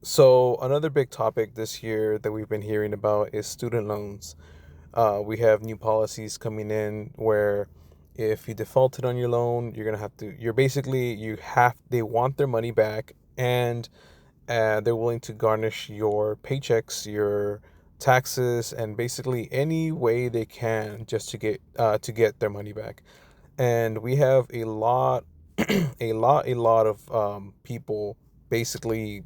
So another big topic this year that we've been hearing about is student loans. We have new policies coming in where if you defaulted on your loan, they want their money back, and they're willing to garnish your paychecks, your taxes, and basically any way they can just to get their money back. And we have a lot, a lot of people basically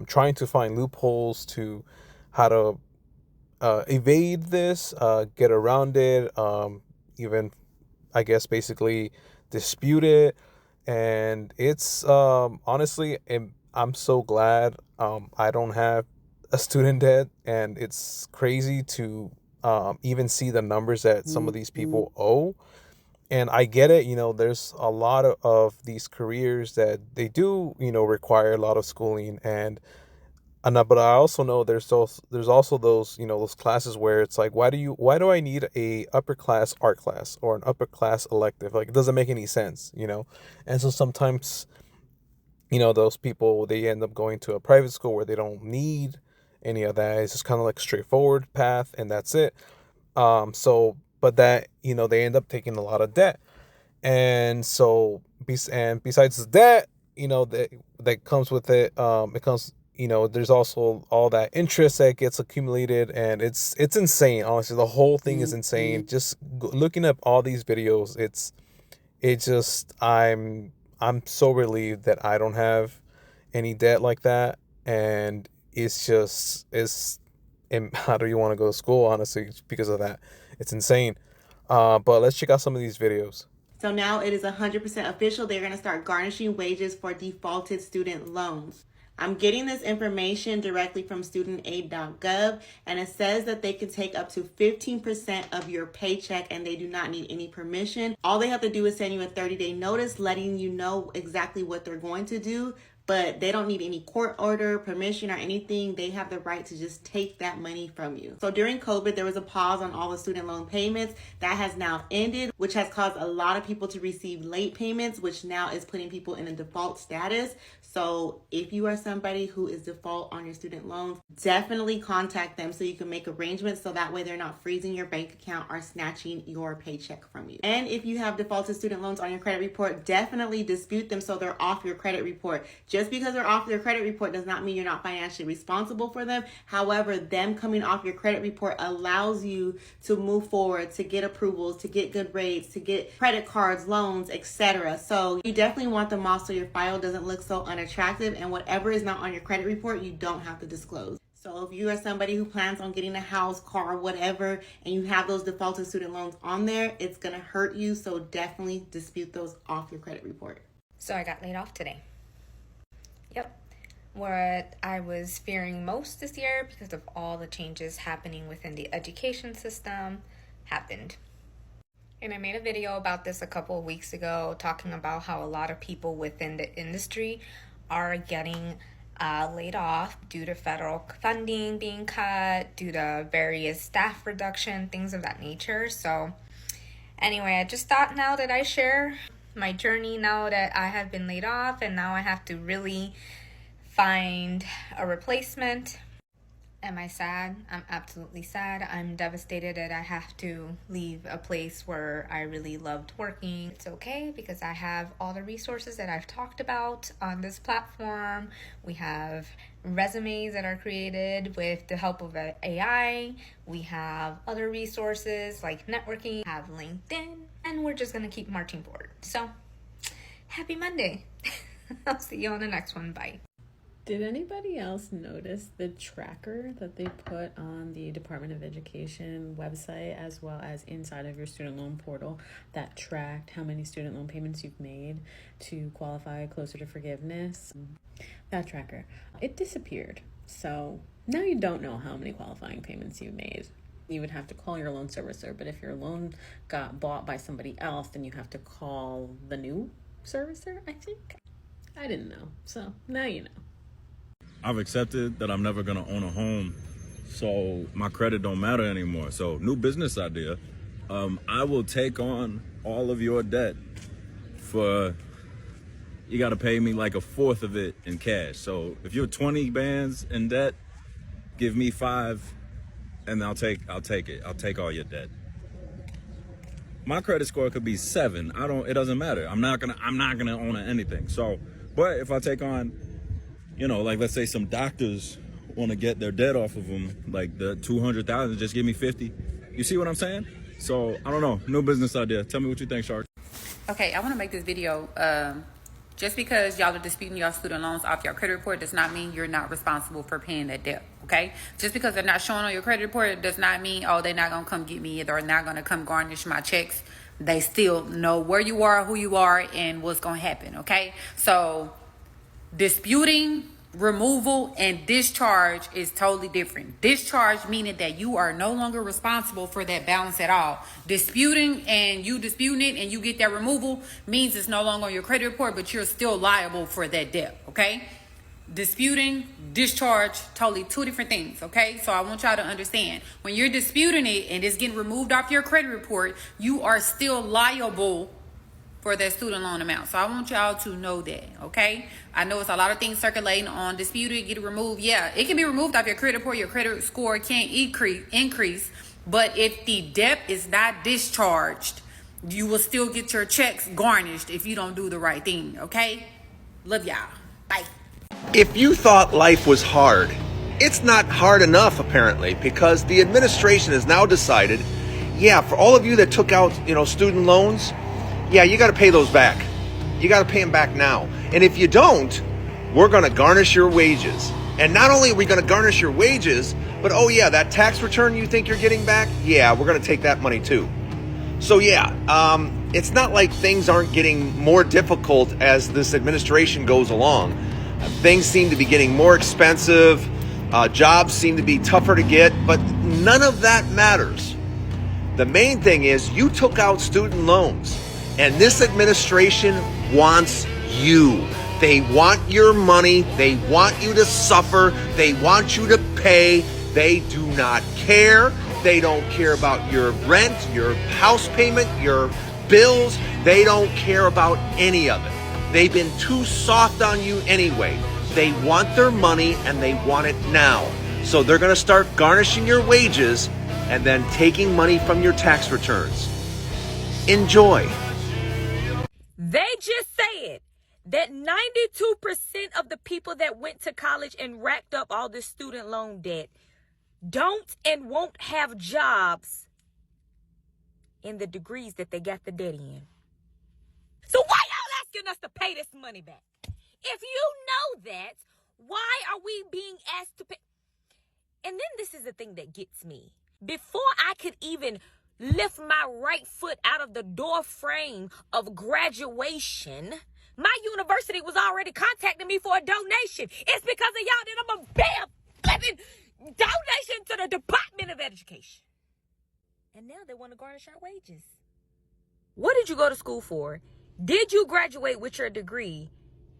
trying to find loopholes to how to evade this, get around it, even I guess basically dispute it. And it's honestly, I'm so glad I don't have a student debt, and it's crazy to even see the numbers that some of these people owe. And I get it, there's a lot of these careers that they do, require a lot of schooling, but I also know there's also those, those classes where it's like, why do I need a upper class art class or an upper class elective? Like, it doesn't make any sense. And so sometimes, those people, they end up going to a private school where they don't need any of that. It's just kind of like a straightforward path, and that's it. But that, they end up taking a lot of debt. And so, besides the debt, that comes with it, there's also all that interest that gets accumulated, and it's insane. Honestly, the whole thing is insane. Just looking up all these videos, it just I'm so relieved that I don't have any debt like that, and and how do you want to go to school, honestly, because of that? It's insane. But let's check out some of these videos. So now it is 100% official. They're going to start garnishing wages for defaulted student loans. I'm getting this information directly from studentaid.gov, and it says that they can take up to 15% of your paycheck and they do not need any permission. All they have to do is send you a 30-day notice letting you know exactly what they're going to do, but they don't need any court order, permission, or anything. They have the right to just take that money from you. So during COVID, there was a pause on all the student loan payments. That has now ended, which has caused a lot of people to receive late payments, which now is putting people in a default status. So if you are somebody who is default on your student loans, definitely contact them so you can make arrangements so that way they're not freezing your bank account or snatching your paycheck from you. And if you have defaulted student loans on your credit report, definitely dispute them so they're off your credit report. Just because they're off your credit report does not mean you're not financially responsible for them. However, them coming off your credit report allows you to move forward, to get approvals, to get good rates, to get credit cards, loans, etc. So you definitely want them off so your file doesn't look so unattractive, and whatever is not on your credit report, you don't have to disclose. So if you are somebody who plans on getting a house, car, whatever, and you have those defaulted student loans on there, it's going to hurt you. So definitely dispute those off your credit report. So I got laid off today. Yep. What I was fearing most this year because of all the changes happening within the education system happened. And I made a video about this a couple of weeks ago, talking about how a lot of people within the industry are getting laid off due to federal funding being cut, due to various staff reduction, things of that nature. So anyway, I just thought now that I share my journey now that I have been laid off and now I have to really find a replacement. Am I sad? I'm absolutely sad. I'm devastated that I have to leave a place where I really loved working. It's okay because I have all the resources that I've talked about on this platform. We have resumes that are created with the help of AI. We have other resources like networking, have LinkedIn, and we're just going to keep marching forward. So, happy Monday. I'll see you on the next one. Bye. Did anybody else notice the tracker that they put on the Department of Education website as well as inside of your student loan portal that tracked how many student loan payments you've made to qualify closer to forgiveness? That tracker, it disappeared. So now you don't know how many qualifying payments you made. You would have to call your loan servicer, but if your loan got bought by somebody else, then you have to call the new servicer, I think. I didn't know, so now you know. I've accepted that I'm never going to own a home, so my credit don't matter anymore. So new business idea. I will take on all of your debt for you got to pay me like a fourth of it in cash. So if you're 20 bands in debt, give me 5 and I'll take it. I'll take all your debt. My credit score could be 7. It doesn't matter. I'm not gonna own anything. So, but if I take on, like let's say some doctors want to get their debt off of them, like the 200,000, just give me 50. You see what I'm saying? So I don't know. New business idea. Tell me what you think, Shark. Okay, I want to make this video. Just because y'all are disputing your student loans off your credit report does not mean you're not responsible for paying that debt, okay? Just because they're not showing on your credit report does not mean, they're not going to come get me. They're not going to come garnish my checks. They still know where you are, who you are, and what's going to happen, okay? So disputing, removal, and discharge is totally different. Discharge meaning that you are no longer responsible for that balance at all. Disputing and you disputing it and you get that removal means it's no longer on your credit report, but you're still liable for that debt, okay? Disputing, discharge, totally two different things, okay? So I want y'all to understand, when you're disputing it and it's getting removed off your credit report, you are still liable for that student loan amount. So I want y'all to know that, okay? I know it's a lot of things circulating on disputed, get it removed. Yeah, it can be removed off your credit report. Your credit score can't increase. But if the debt is not discharged, you will still get your checks garnished if you don't do the right thing, okay? Love y'all. Bye. If you thought life was hard, it's not hard enough apparently, because the administration has now decided, for all of you that took out, student loans, you got to pay those back. You got to pay them back now. And if you don't, we're going to garnish your wages. And not only are we going to garnish your wages, but that tax return you think you're getting back, we're going to take that money too. So it's not like things aren't getting more difficult as this administration goes along. Things seem to be getting more expensive. Jobs seem to be tougher to get, but none of that matters. The main thing is you took out student loans. And this administration wants you. They want your money. They want you to suffer. They want you to pay. They do not care. They don't care about your rent, your house payment, your bills. They don't care about any of it. They've been too soft on you anyway. They want their money and they want it now. So they're going to start garnishing your wages and then taking money from your tax returns. Enjoy. They just said that 92% of the people that went to college and racked up all this student loan debt don't and won't have jobs in the degrees that they got the debt in. So why y'all asking us to pay this money back? If you know that, why are we being asked to pay? And then this is the thing that gets me. Before I could even lift my right foot out of the door frame of graduation, my university was already contacting me for a donation. It's because of y'all that I'm a bam flipping donation to the Department of Education. And now they want to garnish our wages. What did you go to school for? Did you graduate with your degree?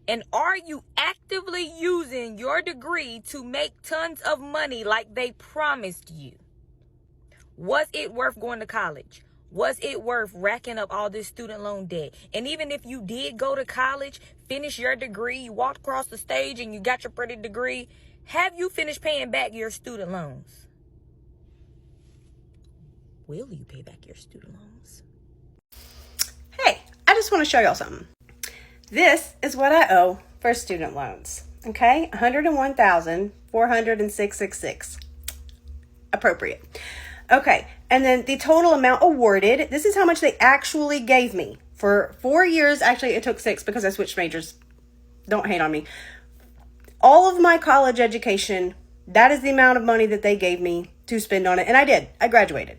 And are you actively using your degree to make tons of money like they promised you? Was it worth going to college? Was it worth racking up all this student loan debt? And even if you did go to college, finish your degree, you walked across the stage and you got your pretty degree, have you finished paying back your student loans? Will you pay back your student loans? Hey, I just want to show y'all something. This is what I owe for student loans. Okay, $101,406.66. Appropriate. Okay, and then the total amount awarded, this is how much they actually gave me. For 4 years, actually it took 6 because I switched majors. Don't hate on me. All of my college education, that is the amount of money that they gave me to spend on it. And I did. I graduated.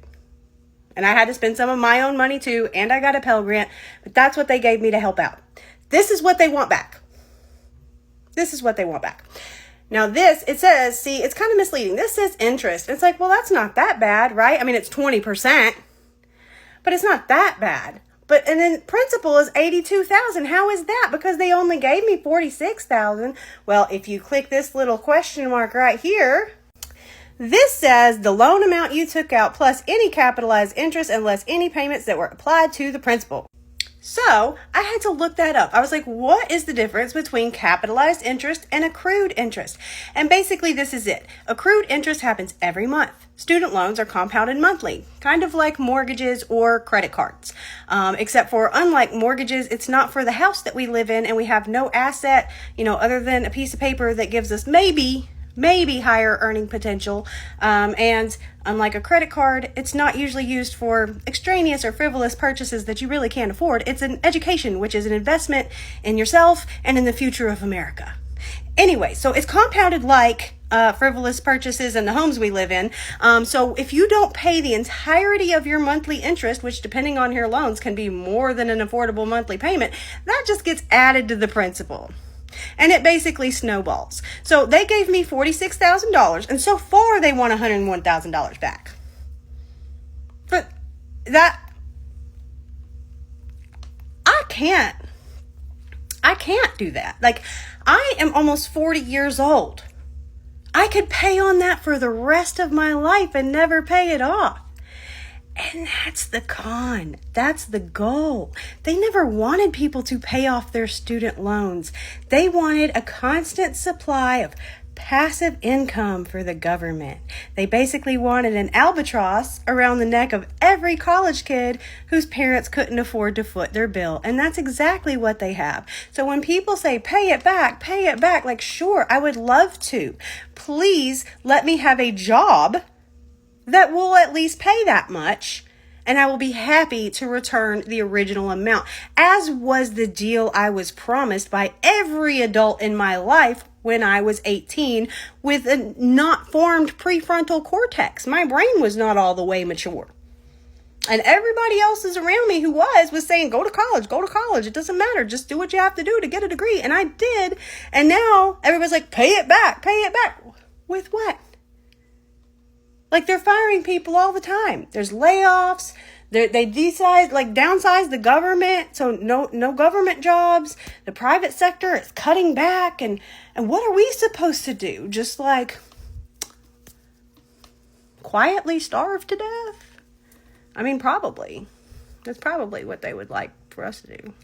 And I had to spend some of my own money too, and I got a Pell Grant, but that's what they gave me to help out. This is what they want back. This is what they want back. Now this, it says, see, it's kind of misleading. This says interest. It's like, well, that's not that bad, right? I mean, it's 20%, but it's not that bad. But, and then principal is $82,000. How is that? Because they only gave me $46,000. Well, if you click this little question mark right here, this says the loan amount you took out plus any capitalized interest and less any payments that were applied to the principal. So I had to look that up. I was like, what is the difference between capitalized interest and accrued interest? And basically, this is it. Accrued interest happens every month. Student loans are compounded monthly, kind of like mortgages or credit cards. Except for, unlike mortgages, it's not for the house that we live in, and we have no asset, other than a piece of paper that gives us maybe higher earning potential. And unlike a credit card, it's not usually used for extraneous or frivolous purchases that you really can't afford. It's an education, which is an investment in yourself and in the future of America. Anyway, so it's compounded like frivolous purchases in the homes we live in. So if you don't pay the entirety of your monthly interest, which depending on your loans can be more than an affordable monthly payment, that just gets added to the principal. And it basically snowballs. So they gave me $46,000, and so far they want $101,000 back. But that, I can't do that. Like, I am almost 40 years old. I could pay on that for the rest of my life and never pay it off. And that's the con. That's the goal. They never wanted people to pay off their student loans. They wanted a constant supply of passive income for the government. They basically wanted an albatross around the neck of every college kid whose parents couldn't afford to foot their bill. And that's exactly what they have. So when people say, pay it back, like, sure, I would love to. Please let me have a job that will at least pay that much, and I will be happy to return the original amount, as was the deal I was promised by every adult in my life when I was 18 with a not formed prefrontal cortex. My brain was not all the way mature. And everybody else is around me who was saying, go to college. It doesn't matter. Just do what you have to do to get a degree. And I did. And now everybody's like, pay it back. With what? Like, they're firing people all the time. There's layoffs. They downsize the government. So no government jobs. The private sector is cutting back. And what are we supposed to do? Just like quietly starve to death? I mean, probably. That's probably what they would like for us to do.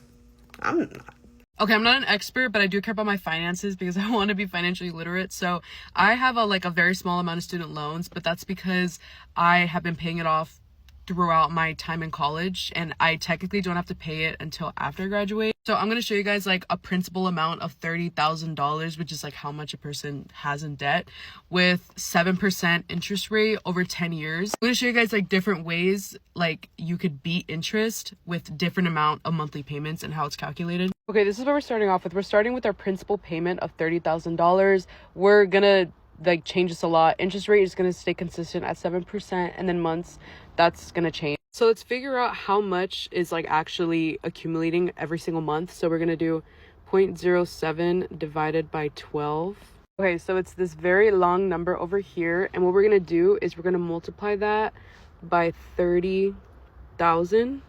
I'm not. Okay, I'm not an expert, but I do care about my finances because I want to be financially literate. So I have a very small amount of student loans, but that's because I have been paying it off throughout my time in college, and I technically don't have to pay it until after I graduate. So I'm going to show you guys like a principal amount of $30,000, which is like how much a person has in debt, with 7% interest rate over 10 years. I'm going to show you guys like different ways like you could beat interest with different amount of monthly payments and how it's calculated. Okay, this is what we're starting off with. We're starting with our principal payment of $30,000. We're going to change this a lot. Interest rate is going to stay consistent at 7%, and then months, that's going to change. So let's figure out how much is actually accumulating every single month. So we're going to do 0.07 divided by 12. Okay, so it's this very long number over here, and what we're going to do is we're going to multiply that by 30,000.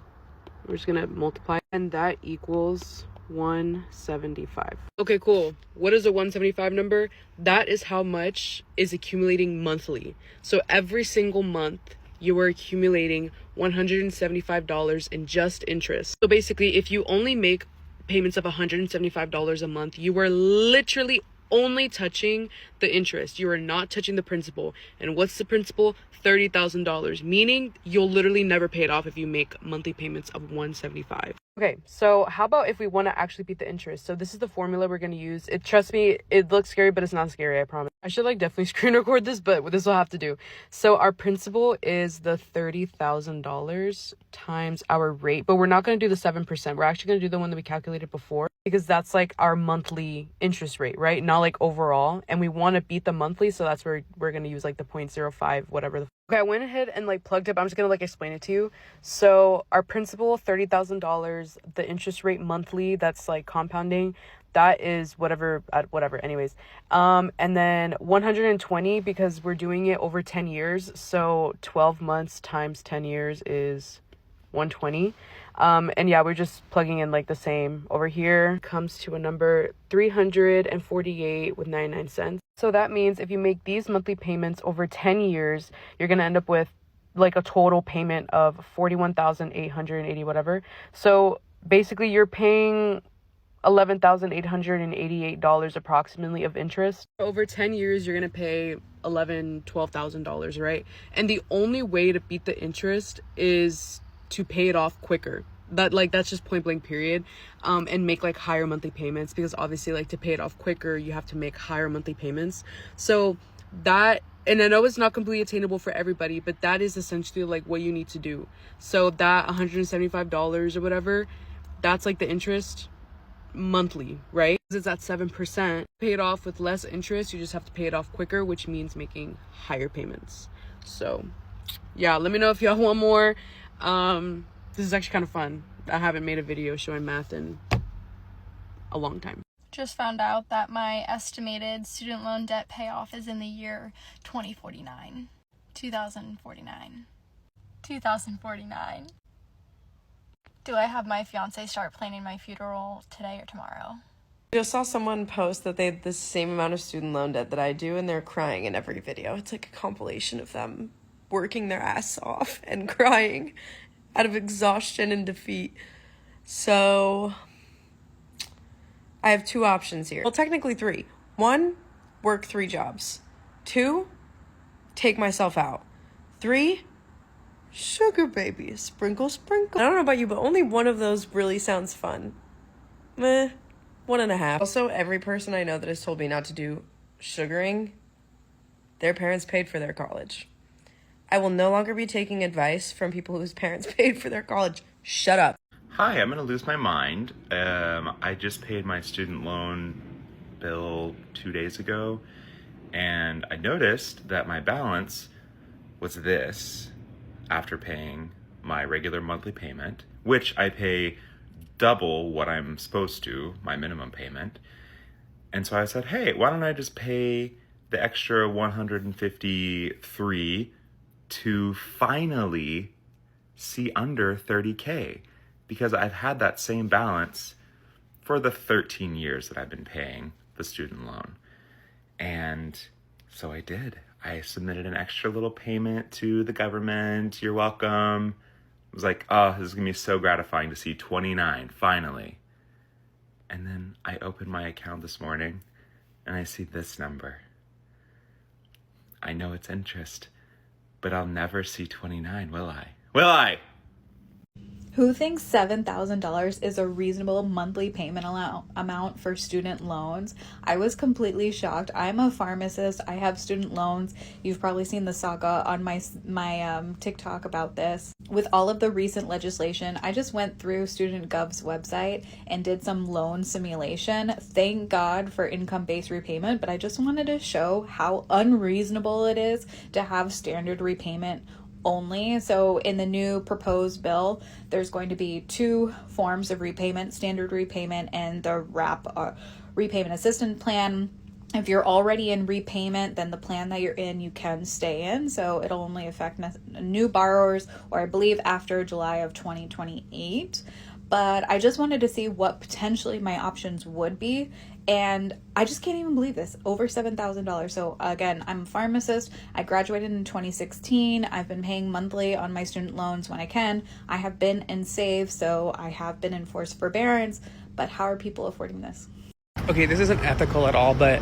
We're just going to multiply, and that equals 175. Okay, cool. What is a 175 number? That is how much is accumulating monthly. So every single month you are accumulating $175 in just interest. So basically, if you only make payments of $175 a month, you are literally only touching the interest. You are not touching the principal. And what's the principal? $30,000, meaning you'll literally never pay it off if you make monthly payments of $175. Okay, so how about if we want to actually beat the interest? So this is the formula we're going to use. Trust me, it looks scary, but it's not scary, I promise. I should definitely screen record this, but this will have to do. So our principal is the $30,000 times our rate, but we're not going to do the 7%. We're actually going to do the one that we calculated before, because that's our monthly interest rate, right? Not overall. And we want to beat the monthly, so that's where we're going to use the 0.05, whatever. Okay, I went ahead and plugged up. I'm just going to explain it to you. So our principal, $30,000, the interest rate monthly, that's compounding, that is whatever, anyways. And then 120, because we're doing it over 10 years. So 12 months times 10 years is 120. And yeah, we're just plugging in the same. Over here comes to a number 348 with 99 cents. So that means if you make these monthly payments over 10 years, you're going to end up with a total payment of 41,880 whatever. So basically you're paying $11,888 approximately of interest. Over 10 years, you're going to pay $12,000, right? And the only way to beat the interest is to pay it off quicker. That's just point blank period. And make like higher monthly payments, because obviously like to pay it off quicker, you have to make higher monthly payments. So that, and I know it's not completely attainable for everybody, but that is essentially like what you need to do. So that $175 or whatever, that's like the interest monthly, right? It's at 7%. Pay it off with less interest, you just have to pay it off quicker, which means making higher payments. So yeah, let me know if y'all want more. This is actually kind of fun. I haven't made a video showing math in a long time. Just found out that my estimated student loan debt payoff is in the year 2049. 2049. 2049. Do I have my fiance start planning my funeral today or tomorrow? I just saw someone post that they had the same amount of student loan debt that I do, and they're crying in every video. It's like a compilation of them working their ass off and crying out of exhaustion and defeat. So I have two options here. Well, technically three. 1, work 3 jobs. 2, take myself out. 3, sugar baby, sprinkle, sprinkle. I don't know about you, but only one of those really sounds fun. 1.5. Also, every person I know that has told me not to do sugaring, their parents paid for their college. I will no longer be taking advice from people whose parents paid for their college. Shut up. Hi, I'm going to lose my mind. I just paid my student loan bill 2 days ago, and I noticed that my balance was this after paying my regular monthly payment, which I pay double what I'm supposed to, my minimum payment. And so I said, hey, why don't I just pay the extra $153 to finally see under 30K, because I've had that same balance for the 13 years that I've been paying the student loan. And so I did. I submitted an extra little payment to the government. You're welcome. I was like, oh, this is gonna be so gratifying to see 29 finally. And then I opened my account this morning and I see this number. I know it's interest, but I'll never see 29, will I? Will I? Who thinks $7,000 is a reasonable monthly payment amount for student loans? I was completely shocked. I'm a pharmacist. I have student loans. You've probably seen the saga on my TikTok about this. With all of the recent legislation, I just went through StudentGov's website and did some loan simulation. Thank God for income-based repayment, but I just wanted to show how unreasonable it is to have standard repayment only. So in the new proposed bill, there's going to be 2 forms of repayment: standard repayment and the RAP, repayment assistance plan. If you're already in repayment, then the plan that you're in, you can stay in. So it'll only affect new borrowers, or I believe after July of 2028. But I just wanted to see what potentially my options would be. And I just can't even believe this, over $7,000. So again, I'm a pharmacist. I graduated in 2016. I've been paying monthly on my student loans when I can. I have been in SAVE, so I have been in forced forbearance. But how are people affording this? Okay, this isn't ethical at all, but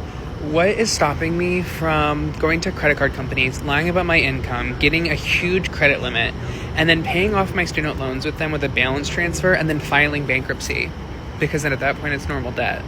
what is stopping me from going to credit card companies, lying about my income, getting a huge credit limit, and then paying off my student loans with them with a balance transfer and then filing bankruptcy? Because then at that point it's normal debt.